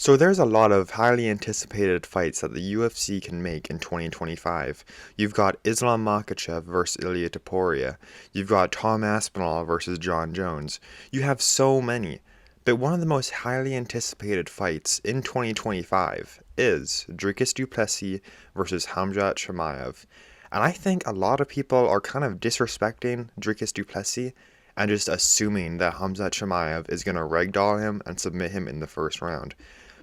So there's a lot of highly anticipated fights that the UFC can make in 2025. You've got Islam Makhachev versus Ilia Topuria. You've got Tom Aspinall versus John Jones. You have so many. But one of the most highly anticipated fights in 2025 is Dricus Du Plessis versus Khamzat Chimaev. And I think a lot of people are kind of disrespecting Dricus Du Plessis and just assuming that Khamzat Chimaev is going to ragdoll him and submit him in the first round.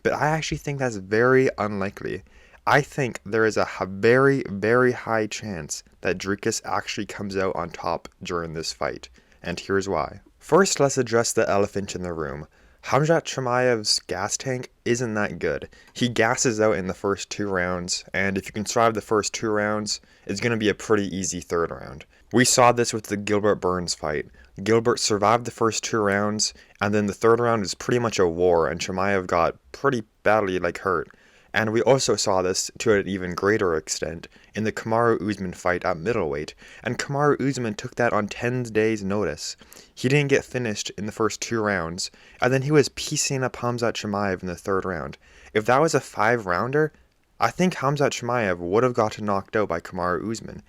But I actually think that's very unlikely. I think there is a very, very high chance that Dricus actually comes out on top during this fight. And here's why. First, let's address the elephant in the room. Khamzat Chimaev's gas tank isn't that good. He gasses out in the first 2 rounds, and if you can survive the first 2 rounds, it's going to be a pretty easy third round. We saw this with the Gilbert Burns fight. Gilbert survived the first 2 rounds, and then the third round is pretty much a war, and Chimaev got pretty badly hurt. And we also saw this to an even greater extent in the Kamaru Usman fight at middleweight, and Kamaru Usman took that on 10 days' notice. He didn't get finished in the first 2 rounds, and then he was piecing up Khamzat Chimaev in the third round. If that was a 5-rounder, I think Khamzat Chimaev would have gotten knocked out by Kamaru Usman.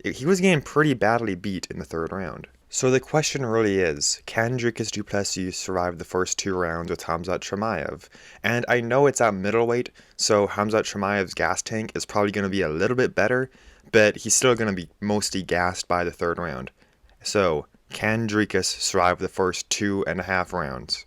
He was getting pretty badly beat in the third round. So the question really is, can Dricus Du Plessis survive the first 2 rounds with Khamzat Chimaev? And I know it's at middleweight, so Khamzat Chimaev's gas tank is probably going to be a little bit better, but he's still going to be mostly gassed by the third round. So, can Dricus survive the first 2.5 rounds?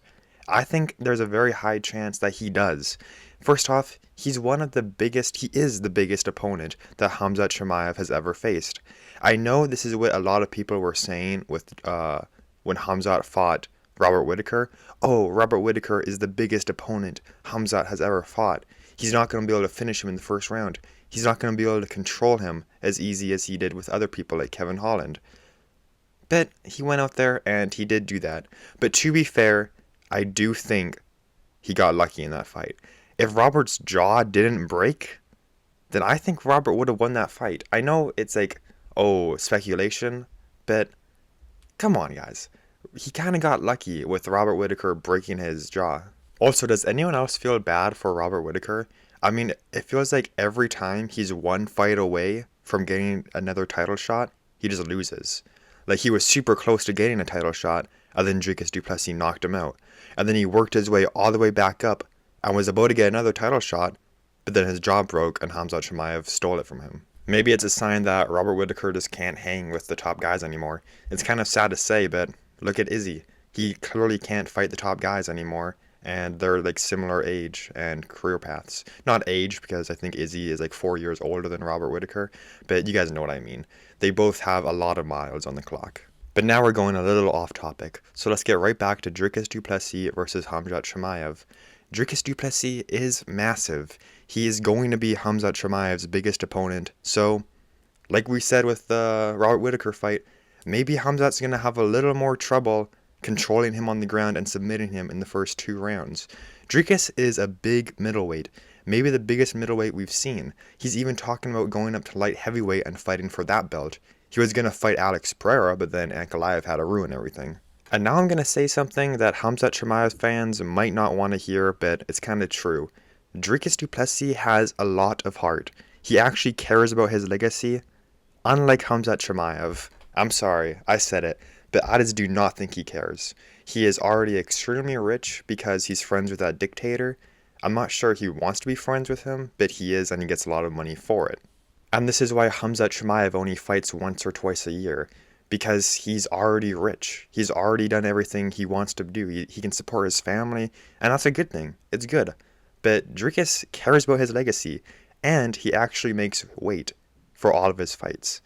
I think there's a very high chance that he does. First off, he is the biggest opponent that Khamzat Chimaev has ever faced. I know this is what a lot of people were saying with when Khamzat fought Robert Whittaker. Oh, Robert Whittaker is the biggest opponent Khamzat has ever fought. He's not going to be able to finish him in the first round. He's not going to be able to control him as easy as he did with other people like Kevin Holland. But he went out there and he did do that. But to be fair, I do think he got lucky in that fight. If Robert's jaw didn't break, then I think Robert would have won that fight. I know it's speculation, but come on, guys. He kind of got lucky with Robert Whittaker breaking his jaw. Also, does anyone else feel bad for Robert Whittaker? I mean, it feels like every time he's one fight away from getting another title shot, he just loses. Like, he was super close to getting a title shot, and then Dricus Du Plessis knocked him out. And then he worked his way all the way back up and was about to get another title shot, but then his jaw broke and Khamzat Chimaev stole it from him. Maybe it's a sign that Robert Whittaker just can't hang with the top guys anymore. It's kind of sad to say, but look at Izzy. He clearly can't fight the top guys anymore, and they're similar age and career paths. Not age, because I think Izzy is 4 years older than Robert Whittaker, but you guys know what I mean. They both have a lot of miles on the clock. But now we're going a little off topic, so let's get right back to Dricus Du Plessis versus Khamzat Chimaev. Dricus Du Plessis is massive. He is going to be Khamzat Chimaev's biggest opponent, so, like we said with the Robert Whittaker fight, maybe Khamzat's going to have a little more trouble controlling him on the ground and submitting him in the first 2 rounds. Dricus is a big middleweight, maybe the biggest middleweight we've seen. He's even talking about going up to light heavyweight and fighting for that belt. He was going to fight Alex Pereira, but then Ankalaev had to ruin everything. And now I'm going to say something that Khamzat Chimaev fans might not want to hear, but it's kind of true. Dricus Du Plessis has a lot of heart. He actually cares about his legacy, unlike Khamzat Chimaev. I'm sorry, I said it, but I just do not think he cares. He is already extremely rich because he's friends with that dictator. I'm not sure he wants to be friends with him, but he is, and he gets a lot of money for it. And this is why Khamzat Chimaev only fights once or twice a year. Because he's already rich. He's already done everything he wants to do. He can support his family, and that's a good thing. It's good. But Dricus cares about his legacy, and he actually makes weight for all of his fights.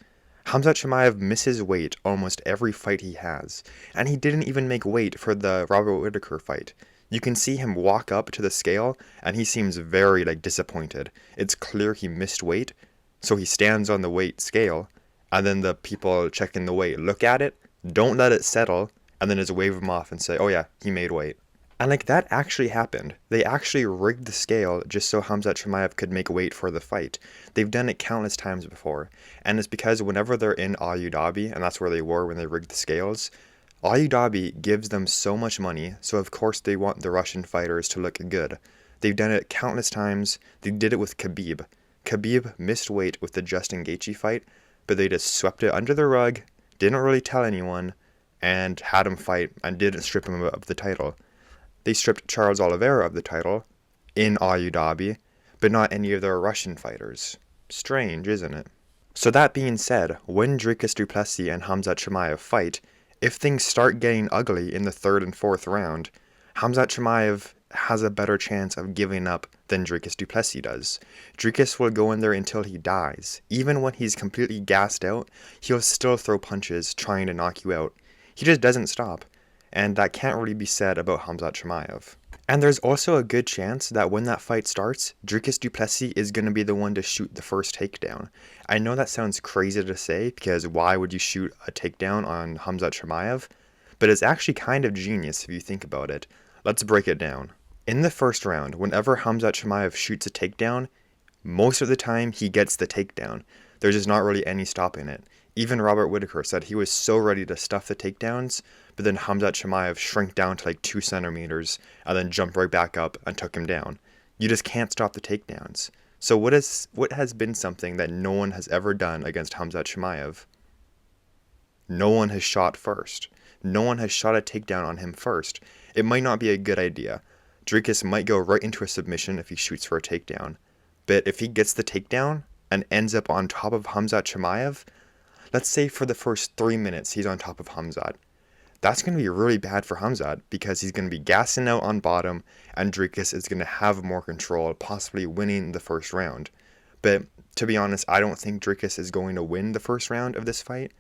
Khamzat Chimaev misses weight almost every fight he has, and he didn't even make weight for the Robert Whittaker fight. You can see him walk up to the scale, and he seems very disappointed. It's clear he missed weight, so he stands on the weight scale, and then the people checking the weight look at it, don't let it settle, and then just wave him off and say, oh yeah, he made weight. And that actually happened. They actually rigged the scale just so Khamzat Chimaev could make weight for the fight. They've done it countless times before. And it's because whenever they're in Abu Dhabi, and that's where they were when they rigged the scales, Abu Dhabi gives them so much money, so of course they want the Russian fighters to look good. They've done it countless times. They did it with Khabib. Khabib missed weight with the Justin Gaethje fight, but they just swept it under the rug, didn't really tell anyone, and had him fight and didn't strip him of the title. They stripped Charles Oliveira of the title in Abu Dhabi, but not any of their Russian fighters. Strange, isn't it? So that being said, when Dricus Du Plessis and Khamzat Chimaev fight, if things start getting ugly in the 3rd and 4th round, Khamzat Chimaev has a better chance of giving up than Dricus Du Plessis does. Dricus will go in there until he dies. Even when he's completely gassed out, he'll still throw punches trying to knock you out. He just doesn't stop. And that can't really be said about Khamzat Chimaev. And there's also a good chance that when that fight starts, Dricus Du Plessis is going to be the one to shoot the first takedown. I know that sounds crazy to say, because why would you shoot a takedown on Khamzat Chimaev? But it's actually kind of genius if you think about it. Let's break it down. In the first round, whenever Khamzat Chimaev shoots a takedown, most of the time he gets the takedown. There's just not really any stopping it. Even Robert Whittaker said he was so ready to stuff the takedowns, but then Khamzat Chimaev shrank down to like 2 centimeters and then jumped right back up and took him down. You just can't stop the takedowns. So what has been something that no one has ever done against Khamzat Chimaev? No one has shot first. No one has shot a takedown on him first. It might not be a good idea. Dricus might go right into a submission if he shoots for a takedown. But if he gets the takedown and ends up on top of Khamzat Chimaev, let's say for the first 3 minutes he's on top of Khamzat. That's going to be really bad for Khamzat because he's going to be gassing out on bottom and Dricus is going to have more control, possibly winning the first round. But to be honest, I don't think Dricus is going to win the first round of this fight,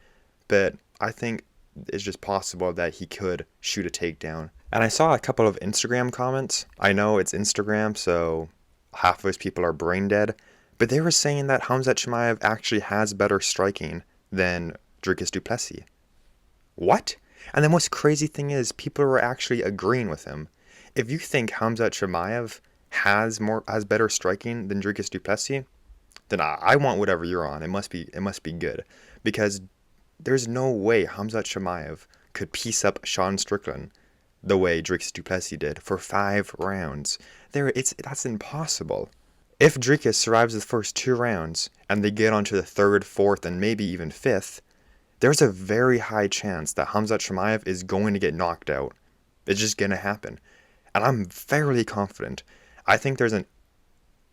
but I think it's just possible that he could shoot a takedown. And I saw a couple of Instagram comments. I know it's Instagram, so half of those people are brain dead, but they were saying that Khamzat Chimaev actually has better striking than Dricus Du Plessis. What? And the most crazy thing is, people were actually agreeing with him. If you think Khamzat Chimaev has better striking than Dricus Du Plessis, then I want whatever you're on. It must be good, because there's no way Khamzat Chimaev could piece up Sean Strickland the way Dricus Du Plessis did for 5 rounds. That's impossible. If Dricus survives the first 2 rounds and they get onto the 3rd, 4th, and maybe even 5th, there's a very high chance that Khamzat Chimaev is going to get knocked out. It's just going to happen. And I'm fairly confident. I think there's a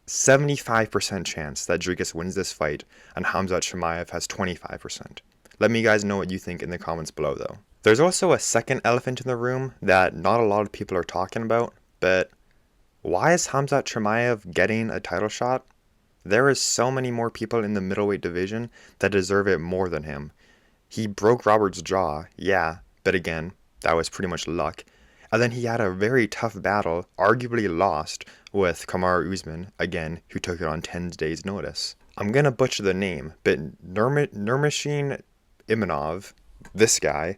75% chance that Dricus wins this fight and Khamzat Chimaev has 25%. Let me guys know what you think in the comments below though. There's also a second elephant in the room that not a lot of people are talking about, but why is Khamzat Chimaev getting a title shot? There is so many more people in the middleweight division that deserve it more than him. He broke Robert's jaw, yeah, but again, that was pretty much luck. And then he had a very tough battle, arguably lost, with Kamaru Usman, again, who took it on 10 days' notice. I'm gonna butcher the name, but Nurmagomedov Imanov, this guy,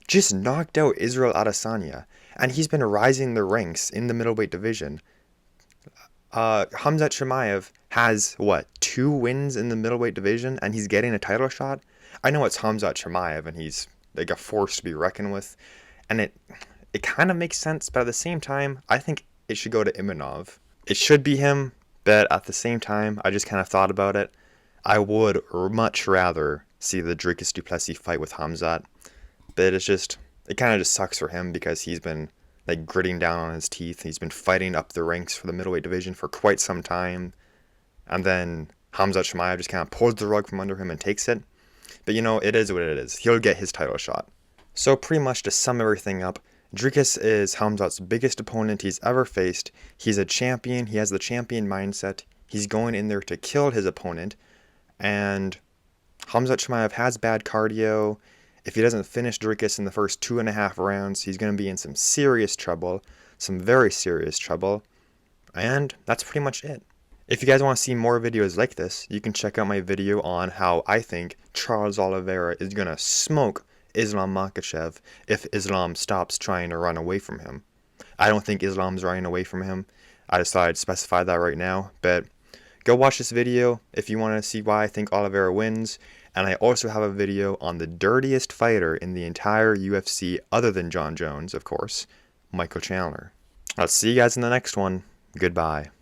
just knocked out Israel Adesanya, and he's been rising the ranks in the middleweight division. Khamzat Chimaev has, 2 wins in the middleweight division, and he's getting a title shot? I know it's Khamzat Chimaev, and he's like a force to be reckoned with, and it kind of makes sense, but at the same time, I think it should go to Imanov. It should be him, but at the same time, I just kind of thought about it. I would much rather see the Dricus Du Plessis fight with Khamzat, but it kind of just sucks for him because he's been like gritting down on his teeth. He's been fighting up the ranks for the middleweight division for quite some time, and then Khamzat Chimaev just kind of pulls the rug from under him and takes it. But it is what it is. He'll get his title shot. So pretty much to sum everything up, Dricus is Khamzat's biggest opponent he's ever faced. He's a champion. He has the champion mindset. He's going in there to kill his opponent. And Khamzat Chimaev has bad cardio. If he doesn't finish Dricus in the first 2.5 rounds, he's going to be in some serious trouble. Some very serious trouble. And that's pretty much it. If you guys want to see more videos like this, you can check out my video on how I think Charles Oliveira is going to smoke Islam Makhachev if Islam stops trying to run away from him. I don't think Islam's running away from him. I just thought I'd specify that right now. But go watch this video if you want to see why I think Oliveira wins. And I also have a video on the dirtiest fighter in the entire UFC, other than Jon Jones, of course, Michael Chandler. I'll see you guys in the next one. Goodbye.